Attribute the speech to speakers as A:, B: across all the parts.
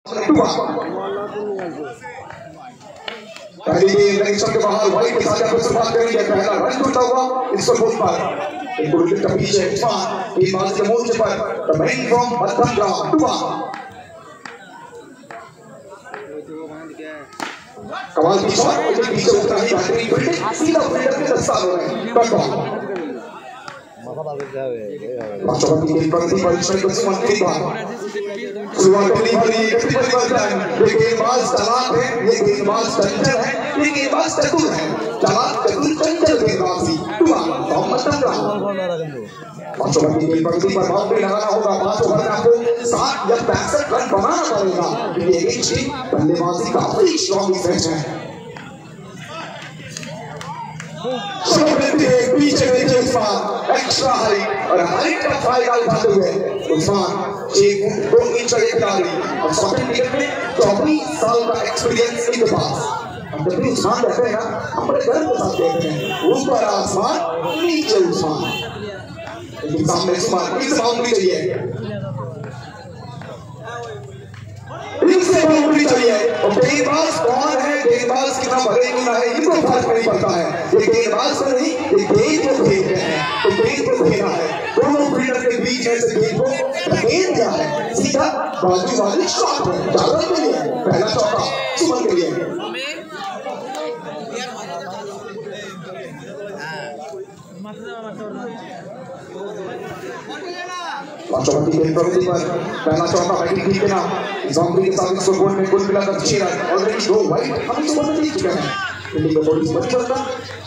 A: पहली इनिंग्स के बाहर व्हाइट के साथ शुरुआत करेंगे। पहला रन टूटा हुआ इसको बोल पर एक विकेट का पीछे गेंदबाज के मोर्चे पर द मैन फ्रॉम मध्यम ग्राम टुआ कमाल की शॉट विकेट पीछे उतरा ही बेहतरीन फील्डिंग सीधा फील्डर के दस्तार हो रहे हैं। डॉट बॉल राष्ट्रपति की प्रगति पर श्री सुमन के द्वारा शुरुआत होने वाली ये गेंदबाज चालाक है, ये गेंदबाज चंचल है, ये गेंदबाज चतुर है। चालाक चतुर चंचल गेंदबाज ही टुआ मोहम्मद तमरा राष्ट्रपति की प्रगति पर बाउंड्री लगाना होगा। 5 ओवर में आपको 60 या 65 रन बनाना पड़ेगा। ये एक बल्लेबाजी काफी स्ट्रॉन्ग डिफेंस है। पीछे एक्स्ट्रा हाइट और हाइट का फायदा उठाते हुए उस्मान 6 फुट 2 इंच का खिलाड़ी और शॉटिंग विकेट में 24 साल का एक्सपीरियंस इनके पास। हम जब भी उस्मान रहते हैं ना हम बड़े गर्व के साथ कहते हैं ऊपर आसमान नीचे उस्मान। लेकिन सामने उस्मान इस बाउंड्री चाहिए, इनसे बाउंड्री चाहिए। और गेंदबाज कौन है, गेंदबाज कितना भले कितना है इनको फर्क नहीं पड़ता है। ये गेंदबाज को नहीं, ये गेंद को खेल रहे हैं तो गेंद को खेलना है। दोनों फील्डर के बीच ऐसे गेंद को गेंद क्या है सीधा बाजू वाली शॉट है। जागरण के लिए पहला चौका सुमन के लिए। राष्ट्रपति की प्रगति पर पहला चौका बैटिंग ठीक है ना बाउंड्री के साथ इसको गोल में गोल मिला कर 6 रन ऑलरेडी 2 वाइड हम तो बदल नहीं चुके हैं। फील्डिंग में बॉलिंग बच करता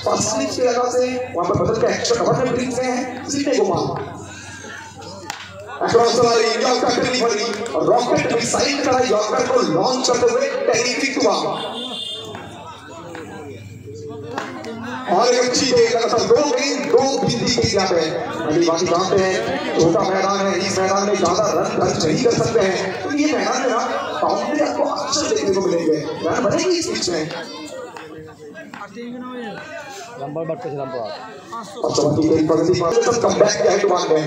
A: फर्स्ट स्लिप की जगह से वहां पर बदल के एक्स्ट्रा कवर में ब्रिंग से हैं सीधे Gopal across the line yorker delivery और रॉकेट मिसाइल का यॉर्कर को लॉन्च करते हुए टेरिफिक हुआ और एक अच्छी गेंद लगातार 2 गेंद 2 बिंदी की यहाँ पे बल्लेबाजी जानते हैं। छोटा मैदान है, इस मैदान में ज्यादा रन दर्ज नहीं कर सकते हैं तो ये मैदान में ना बाउंड्री आपको अक्सर देखने को मिलेंगे। रन बनेगी इस पिच में।
B: नंबर बट पे नंबर
A: और चौथी गेंद प्रगति पर सब कमबैक किया है टुवान ने।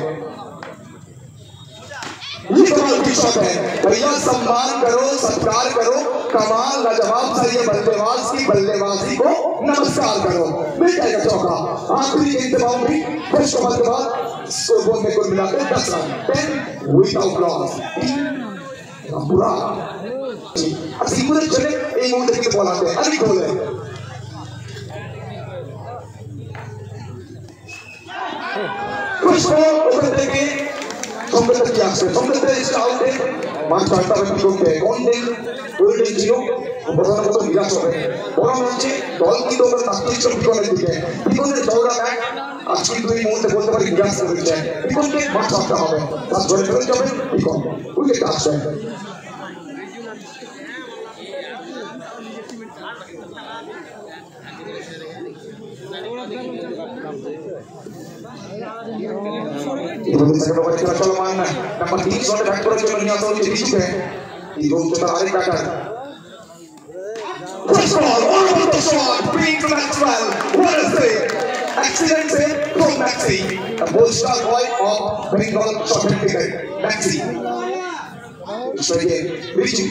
A: ये कमाल की शॉट है। भैया सम्मान करो, सत्कार करो, कमाल लाजवाब से ये बल्लेबाज की बल्लेबाजी को नमस्कार करो। मिल जाएगा चौका। आखिरी गेंद बाउंड्री फर्स्ट ओवर के बाद स्कोर में कुल मिलाकर 10 रन 10 विदाउट लॉस। पूरा असली पूरे चले एक ओवर के बॉल आते हैं अगली बॉल है कुछ ओवर देके कंप्यूटर की आंखें कंप्यूटर इस आउट है मान करता है कि लोग कौन दे गोल्ड जीरो बड़ा तो निराश हो गए बड़ा मैच दल की दो पर ताकि सब बिकॉन दिखे बिकॉन ने दौड़ा बैक आज की দুই মুহূর্তে বলতে পারি নিরাশ করে যায় বিকॉन के মাঠ ছাড়তে হবে তার জয় করে যাবে বিকॉन উইকেট আসছে इधर सेकंड ओवर खेला चलमान नंबर 3 शॉट बैक कরার জন্য নিয়ে আসা হচ্ছে রিচুকে এই গোল তো আরেক batter first ball over the shot beat Maxwell what a save excellent save from Maxi the ball star boy of Bengal shot cricket Maxi it's again Richu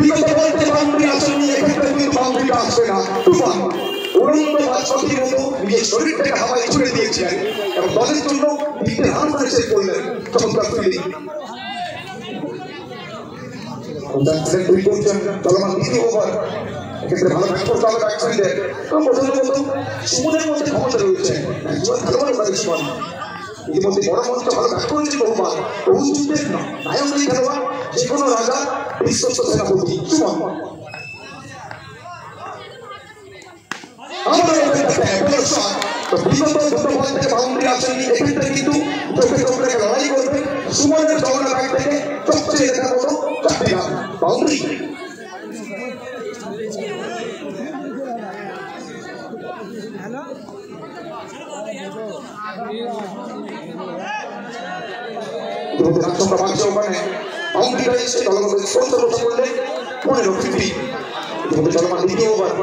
A: বিগত বলতে বাউন্ডারি আসেনি এক্ষেত্রে কিন্তু বাউন্ডারিটা আসবে না তুফান উড়ন্ত বাজপাখির মতো নিজের শরীরটাকে হাওয়ায় ছুড়ে দিয়েছিলেন এবং দলের জন্য তিনটে রান করে শেষ করলেন চমৎকার ফিল্ডিং চলমান দ্বিতীয় ওভার এক্ষেত্রে ভালো ব্যাট করতে হবে ব্যাটসম্যানদের কারণ প্রথমত সুমনের মধ্যে ক্ষমতা রয়েছে ভালো ভালো ব্যাটসম্যান ইতিমধ্যে বড় মঞ্চে ভালো ব্যাট করেছে বহুবার বহু যুদ্ধের নায়ক এই খেলোয়াড় যে কোনো রাজা বিশ্বস্ত সেনাপতি সুমন तो বিগত দুটো বল থেকে বাউন্ডারি আসেনি এক্ষেত্রে কিন্তু চোখে চোখে লড়াই করবে সুমনের দৌড়া ব্যাট থেকে সবচেয়ে দেখা মতো 4টি রান বাউন্ডারি ইতিমধ্যে রাষ্ট্রটা বাঁচছে ওখানে বাউন্ডারি রয়েছে দলগত স্পন্সর করলে 15-50 ইতিমধ্যে চলমান দ্বিতীয় ওভার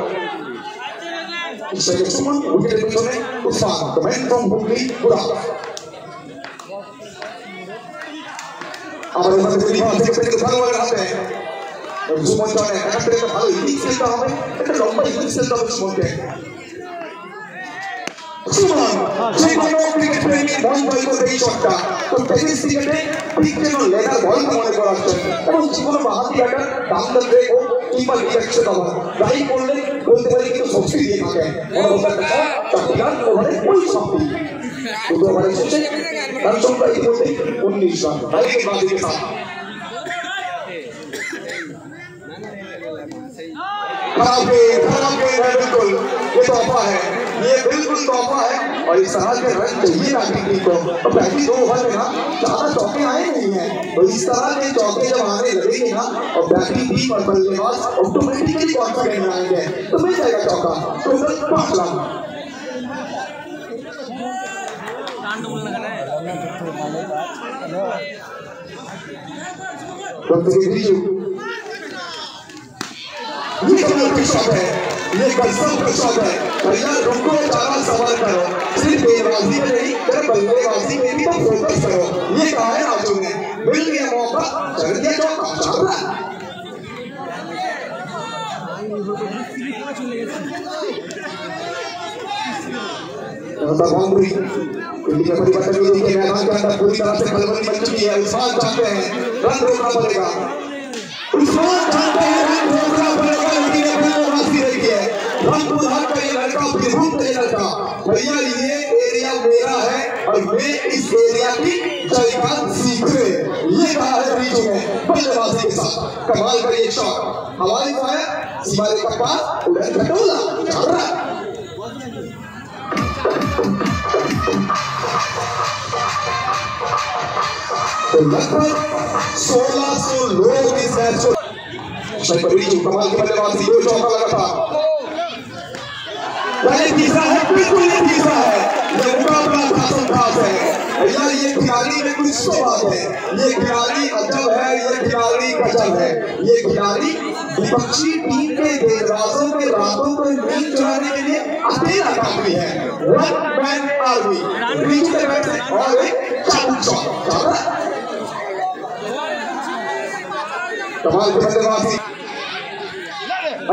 A: Saya cuma wicket পিছনে Usman the man from Hooghly Pura আবার ওখানে তৈরি হওয়া থেকে পেটে ভালো করে হাতে সুমন চলে একটা থেকে ভালো ইনিংস খেলতে হবে, একটা লম্বা ইনিংস খেলতে হবে সুমনকে। সুমন যে কোনো ক্রিকেট প্রেমী মন জয় করবে এই শটটা। তো টেনিস ক্রিকেটে ঠিক যেন লেগার বল মনে করা হচ্ছে এবং যে কোনো বাহাতি ব্যাটার ডাউন ব্রেক হোক কিংবা রিজেকশন হবে রাইট করলে বলতে পারি কিন্তু শক্তি দিয়ে থাকে চট্টগ্রাম ওভারে ওই শক্তি দুটো ওভারে শেষে রান সংখ্যা ইতিমধ্যে 19 রান রাইট বাদিকে সাথ खराब गेंद है बिल्कुल, ये तोहफा है, ये बिल्कुल तोहफा है और इस तरह के रन चाहिए ना टीम को। तो पहली 2 ओवर में ना ज्यादा चौके आए नहीं हैं, तो इस तरह के चौके जब आने लगेंगे ना और बैटिंग टीम और बल्लेबाज ऑटोमेटिकली कॉन्फिडेंट आएंगे तो मिल जाएगा चौका। Total 5 run. ये कमाल की शॉट है, ये गजब का शॉट है भैया। रुको ज्यादा सवाल करो, सिर्फ गेंदबाजी में नहीं बल्लेबाजी में भी तो फोकस करो। ये कहा है राजू ने, मिल गया मौका, चल दिया चौका, चल रहा है। बाउंड्री इंडिया परिवर्तन के मैदान के अंदर पूरी तरह से खलबली बन चुकी है। उस्मान चाहते हैं रन रोकना पड़ेगा, उस्मान चाहते हैं रन रोकना पड़ेगा, लेकिन बल्लेबाजी रही है। रन बुधार का ये लड़का बिल्कुल नहीं लड़का भैया, ये एरिया मेरा है और मैं इस एरिया की जयकान सीखे। ये कहा है रीजू ने बल्लेबाजी के साथ। कमाल का ये शॉट हवाई को है, सीमारे का पास उधर घटोला चल रहा है। तो लगभग 1600 लोग इस मैच को कमाल की बल्लेबाजी 2 चौका लगा था। ये तीसरा है, बिल्कुल ये तीसरा है, ये मुकाबला खासम खास है भैया। ये खिलाड़ी में कुछ तो बात है, ये खिलाड़ी अजब है, ये खिलाड़ी गजब है। ये खिलाड़ी विपक्षी टीम के गेंदबाजों के रातों को नींद चुराने के लिए अकेला काफी है। वन मैन आर्मी बीच में बैठे और एक चाबुक शॉट कमाल की बल्लेबाजी,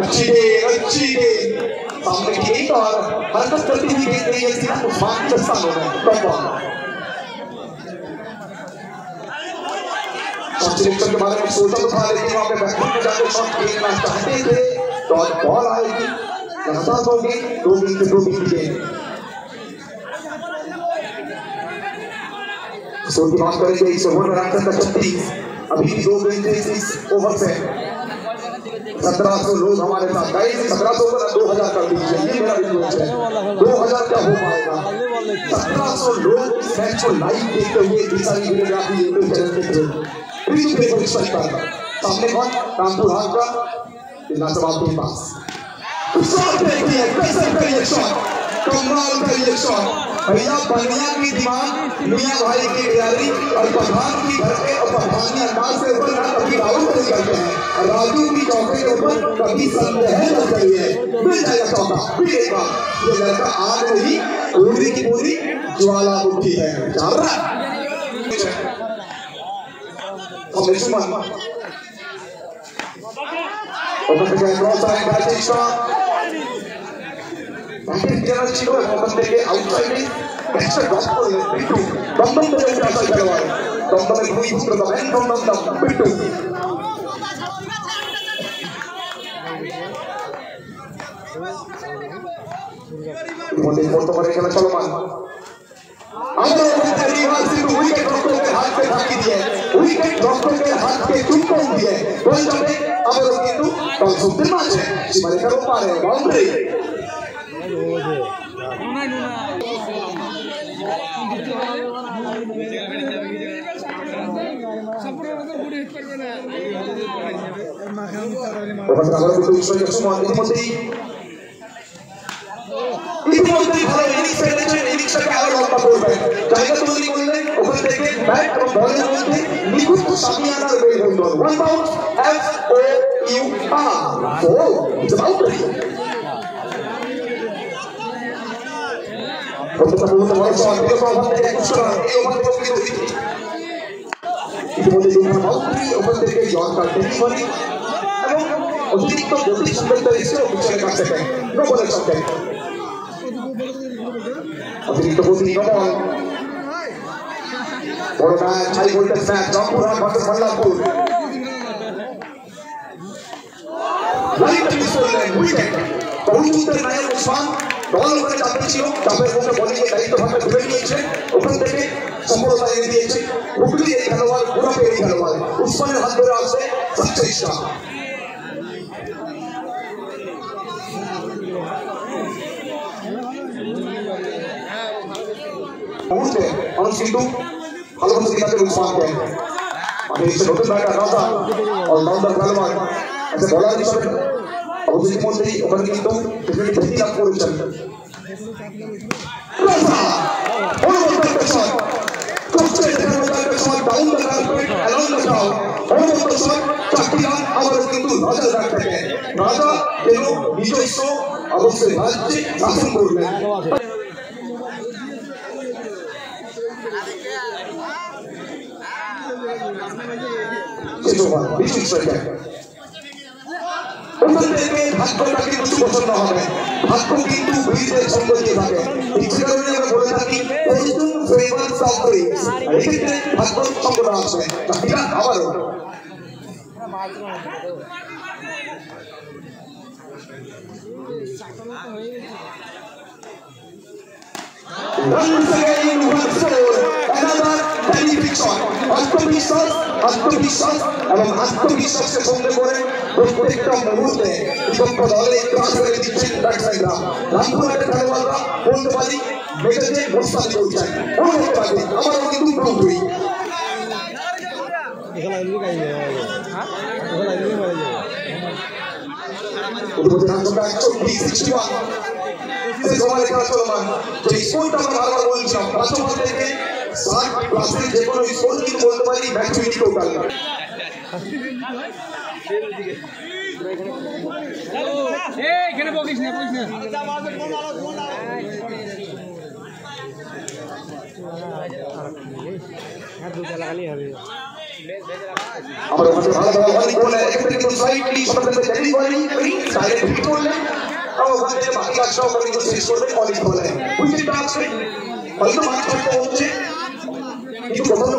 A: अच्छी गेंद सामने की गेंद और हरकत करती हुई गेंद नहीं है, सिर्फ उस्मान की दस्तान हो रहा है। सिलेक्शन के बारे में सोचा तो था, लेकिन वहां पे बैटिंग में जाकर शॉट खेलना चाहते थे तो आज बॉल आएगी लगातार 2 गेंद गेंद सोच की बात करेंगे। इस ओवर में रन संख्या 36, अभी भी 2 गेंद इस ओवर से 1700 लोग हमारे साथ गए। 1700 को 2000 कर दीजिए, ये मेरा रिक्वेस्ट है। 2000 क्या हो पाएगा? 1700 लोग इस मैच को लाइव देखते हुए सारी वीडियोग्राफी यूट्यूब चैनल के थ्रू सामने कौन रामपुर हाथ का नासवाब के पास शॉट देखिए, कैसे करिए शॉट, कमाल करिए शॉट भैया। बनिया की दिमाग मियां भाई की तैयारी और पठान की घर पे और पठानी अंदाज से ऊपर ना कभी डाउन नहीं करते हैं। राजू की चौके के ऊपर कभी संदेह न करिए, मिल जाएगा चौका। फिर एक बार ये लड़का आग नहीं पूरी की पूरी ज्वालामुखी है, चल रहा है। Suman open the cross side batting shot, batting general chico open the outside में extra drop को बिट्टू दम तो जैसे ऐसा करवा है, दम में कोई दूसरा दम है, दम बिट्टू मोटे फोटो करे खेला चलो मान विकेट डॉक्टर के हाथ पे ढाकी दिए, विकेट डॉक्टर के हाथ पे चुपको दिए बॉल जाने अब किंतु कल सुपर मैच है सीमारे का रोक पा रहे हैं बाउंड्री ইতিমধ্যে ভালো ইনিংস খেলেছেন, ইনিংসটাকে আরো লম্বা করবেন। জায়গা তৈরি করলেন, ওখান থেকে ব্যাট এবং বলের মধ্যে নিখুঁত সামিয়ানার বের হয়ে গেল। One bounce FOUR four it's boundary. কতটা বড় বড় শট দিল ওখান থেকে 21 রান এই ওভার থেকে ইতিমধ্যে দুখানা বাউন্ডারি ওখান থেকে ইয়র্কার ডেলিভারি এবং অতিরিক্ত গতি সুন্দরতা এসে পিছনে কাছ থেকে নো বলের সঙ্গে অতিরিক্ত গতি নবল বড় match high voltage match Rampurhat versus Mallarpur লাইট মিস করলেন উইকেট বহুযুদ্ধের নায়ক ওসমান দল ওখানে চাপে ছিল চাপের মধ্যে বলিংয়ে দায়িত্বভাবে তুলে নিয়েছে ওখান থেকে সফলতা এনে দিয়েছে হুগলি এই খেলোয়াড় পুরাপে এই খেলোয়াড় উসমানের হাত ধরে আসছে সাকসেসটা মুহূর্তে মানুষ কিন্তু ভালোবাসা দিতে উসমানকে মানে এসে নতুন ব্যাটার রাজা অলরাউন্ডার খেলোয়াড় একটা বলার হিসাবে অবশ্যই মধ্যেই ওখানে কিন্তু খ্যাতি লাভ করেছেন রাজা কেন নিজস্ব অবশ্যই রাজ্যে শাসন করলেন ভাগ্যটা কিন্তু পছন্দ হবে ভাগ্য কিন্তু বীরদের সঙ্গ দিয়ে থাকে ইচ্ছে কারণে আমরা বলে থাকি ভাগ্য সঙ্গটা আছে বাকিটা আবারও আত্মবিশ্বাস এবং আত্মবিশ্বাসকে সঙ্গে করে প্রত্যেকটা মুহূর্তে বিপক্ষ দলে ক্লাস করে দিচ্ছেন ব্যাটসম্যানরা রামপুরহাটের খেলোয়াড়রা বলতে পারি মেজাজে মোস্তানি করছেন বলতে পারি আমারও কিন্তু পুরোপুরি যে কোনো স্কোর কিন্তু বলতে পারি ম্যাচ উইনিং টোটাল
B: এখানে বকিস না
A: আমরা ওখানে ভালো বল করে একটা কিন্তু স্লাইটলি শর্টের ডেলিভারি ডাইরেক্ট হিট করলেন আর ওখান থেকে বাকি কাজটা ওখানে কিন্তু শেষ করবে কলিং বলে উইকেটটা আছে হয়তো মাঠ করতে হচ্ছে কিন্তু প্রথম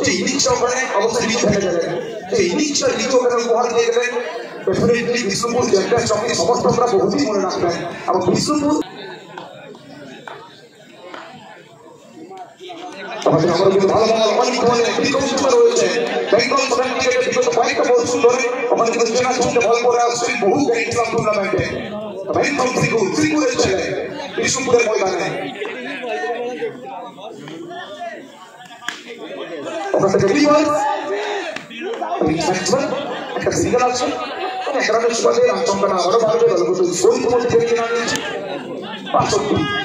A: যে ইনিংসটা ওখানে অবশ্যই লিড হয়ে যাবে যে ইনিংসটা লিড ওখানে উপহার দিয়ে গেলেন ডেফিনেটলি বিষ্ণুপুর চ্যাম্পিয়ন সঙ্গে সমর্থকরা বহুদিন মনে রাখবেন এবং বিষ্ণুপুর আমাদের আমরা কিন্তু ভালো ভালো অনেক ধরনের বিকল্প রয়েছে বেঙ্গল প্রধান ক্রিকেটের বিগত কয়েকটা বছর ধরে ওখানে কিন্তু চেনাচুনতে বল করে আসছেন বহু গ্র্যান্ড স্লাম টুর্নামেন্টে বেঙ্গল ত্রিপুরের ছেলে বিষ্ণুপুরের ময়দানে ওখান থেকে ডেলিভার একটা সিঙ্গেল আছে একটা রানের সুবাদে আচমকাটা আবারও বাড়বে দলগত স্কোর ইতিমধ্যে ফিরিয়ে না নিয়েছে 62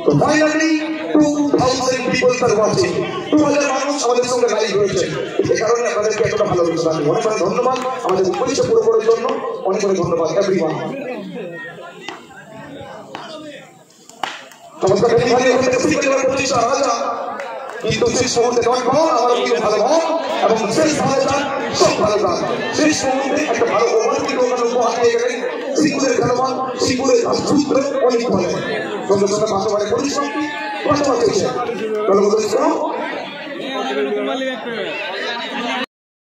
A: তো ফাইনালি 2000 people are watching 2000 মানুষ আমাদের সঙ্গে লাইভ হয়েছে এই কারণে আপনাদেরকে এতটা ভালো লাগছে অনেক অনেক ধন্যবাদ আমাদের পরিচয় পুরো করার জন্য অনেক অনেক ধন্যবাদ এভরিওয়ান নমস্কার ডেলিভারি হতে সিঙ্গেল প্রতিষ্ঠা রাজা কিন্তু শেষ মুহূর্তে ডট বল আমার কিন্তু ভালো বল এবং শেষ ভালো চান সব ভালো চান শেষ মুহূর্তে একটা ভালো ওভার কিন্তু ওখানে উপহার দিয়ে গেলেন সিঙ্গুরের খেলোয়াড় সিঙ্গুরের সূত্র অনেক বলে সঙ্গে সঙ্গে বাস্তবায়নের পরিশ্রমটি বাস্তবায়ন হয়েছে